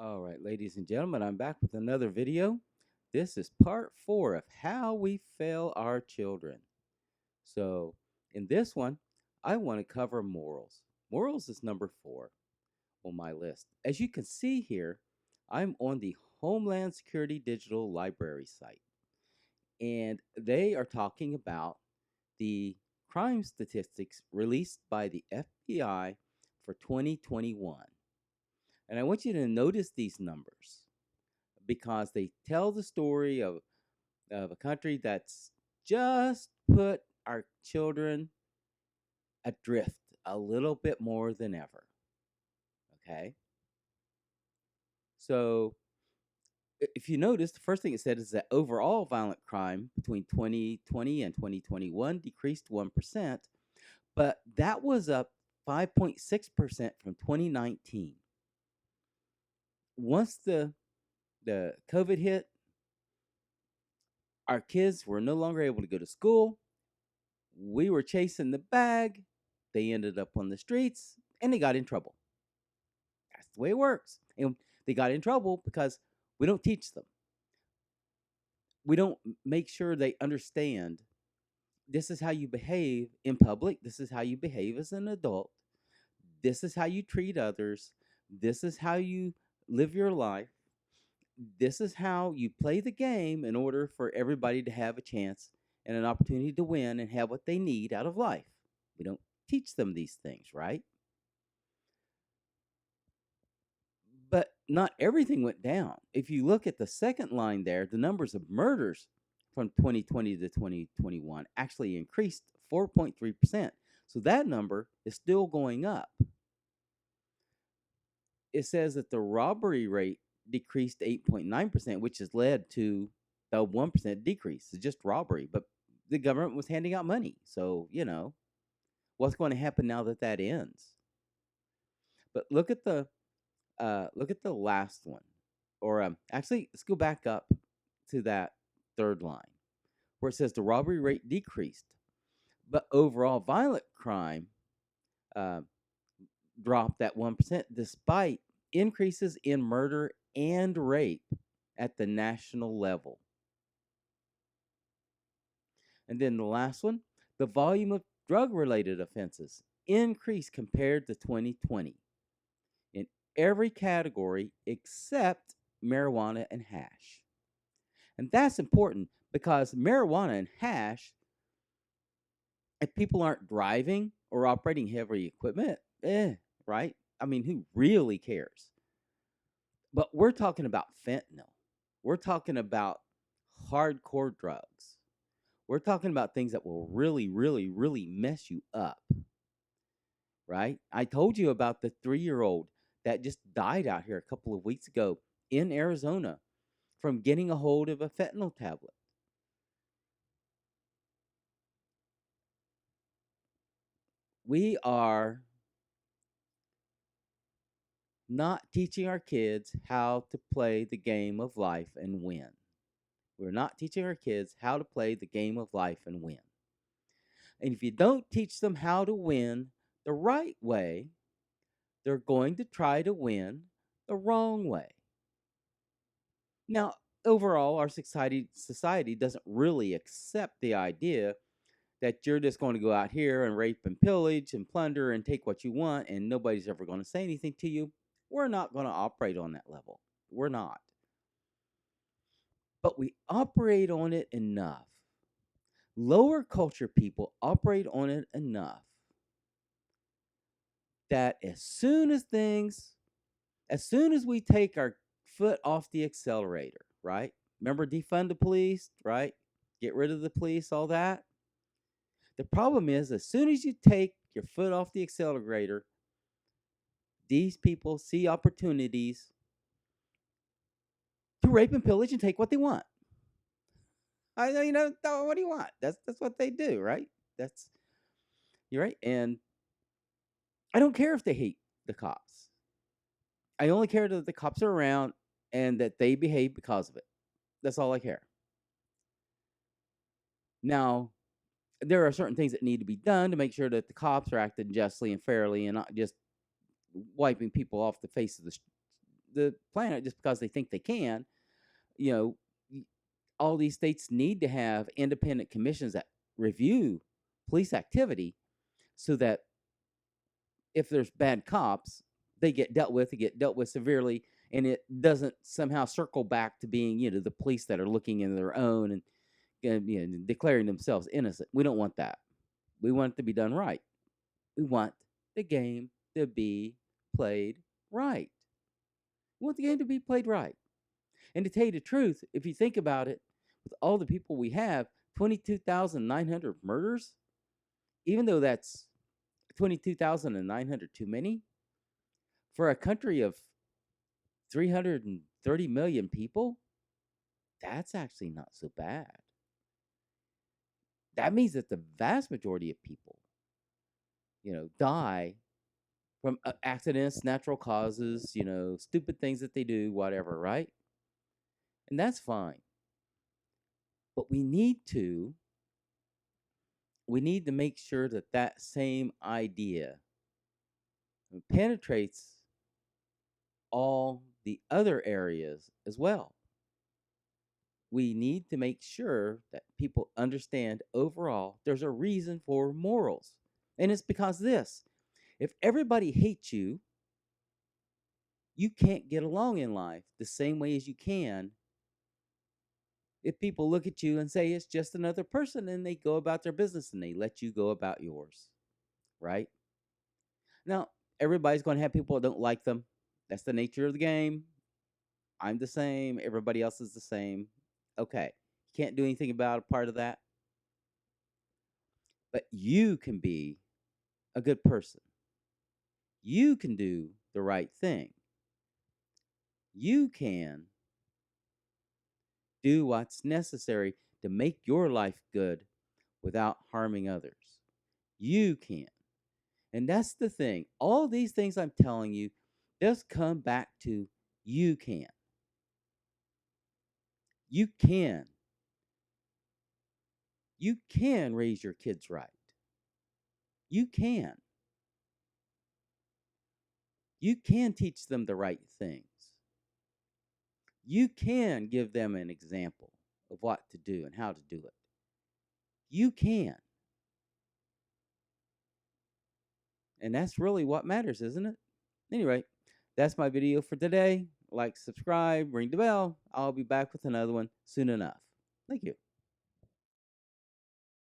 All right, ladies and gentlemen, I'm back with another video. This is part 4 of how we fail our children. So, in this one, I want to cover morals. Morals is number 4 on my list. As you can see here, I'm on the Homeland Security Digital Library site, and they are talking about the crime statistics released by the FBI for 2021. And I want you to notice these numbers because they tell the story of a country that's just put our children adrift a little bit more than ever. Okay. So if you notice, the first thing it said is that overall violent crime between 2020 and 2021 decreased 1%, but that was up 5.6% from 2019. Once the COVID hit, our kids were no longer able to go to school. We were chasing the bag. They ended up on the streets and they got in trouble. That's the way it works. And they got in trouble because we don't teach them. We don't make sure they understand this is how you behave in public. This is how you behave as an adult. This is how you treat others. This is how you live your life. This is how you play the game in order for everybody to have a chance and an opportunity to win and have what they need out of life. We don't teach them these things, right? But not everything went down. If you look at the second line there, the numbers of murders from 2020 to 2021 actually increased 4.3%. So that number is still going up. It says that the robbery rate decreased 8.9%, which has led to the 1% decrease. It's just robbery, but the government was handing out money. So, what's going to happen now that that ends? But look at the last one, or actually, let's go back up to that third line where it says the robbery rate decreased, but overall violent crime dropped at 1%, despite increases in murder and rape at the national level. And then the last one, the volume of drug-related offenses increased compared to 2020 in every category except marijuana and hash. And that's important because marijuana and hash, if people aren't driving or operating heavy equipment, right? I mean, who really cares? But we're talking about fentanyl. We're talking about hardcore drugs. We're talking about things that will really, really, really mess you up, right? I told you about the 3-year-old that just died out here a couple of weeks ago in Arizona from getting a hold of a fentanyl tablet. We are not teaching our kids how to play the game of life and win. We're not teaching our kids how to play the game of life and win. And if you don't teach them how to win the right way, they're going to try to win the wrong way. Now, overall, our society doesn't really accept the idea that you're just going to go out here and rape and pillage and plunder and take what you want and nobody's ever going to say anything to you. We're not going to operate on that level. We're not. But we operate on it enough. Lower culture people operate on it enough that as soon as we take our foot off the accelerator, right? Remember, defund the police, right? Get rid of the police, all that. The problem is, as soon as you take your foot off the accelerator, these people see opportunities to rape and pillage and take what they want. What do you want? That's what they do, right? You're right. And I don't care if they hate the cops. I only care that the cops are around and that they behave because of it. That's all I care. Now, there are certain things that need to be done to make sure that the cops are acting justly and fairly and not just wiping people off the face of the planet just because they think they can. You know, all these states need to have independent commissions that review police activity so that if there's bad cops, they get dealt with, severely, and it doesn't somehow circle back to being, the police that are looking in their own and declaring themselves innocent. We don't want that. We want it to be done right. We want the game to be played right. We want the game to be played right. And to tell you the truth, if you think about it, with all the people we have, 22,900 murders, even though that's 22,900 too many, for a country of 330 million people, that's actually not so bad. That means that the vast majority of people, die from accidents, natural causes, stupid things that they do, whatever, right? And that's fine. But we need to make sure that that same idea penetrates all the other areas as well. We need to make sure that people understand overall there's a reason for morals. And it's because this: if everybody hates you, you can't get along in life the same way as you can if people look at you and say it's just another person, and they go about their business and they let you go about yours, right? Now, everybody's going to have people that don't like them. That's the nature of the game. I'm the same. Everybody else is the same. Okay. Can't do anything about a part of that. But you can be a good person. You can do the right thing. You can do what's necessary to make your life good without harming others. You can. And that's the thing. All these things I'm telling you just come back to you can. You can. You can raise your kids right. You can. You can teach them the right things. You can give them an example of what to do and how to do it. You can. And that's really what matters, isn't it? Anyway, that's my video for today. Like, subscribe, ring the bell. I'll be back with another one soon enough. Thank you.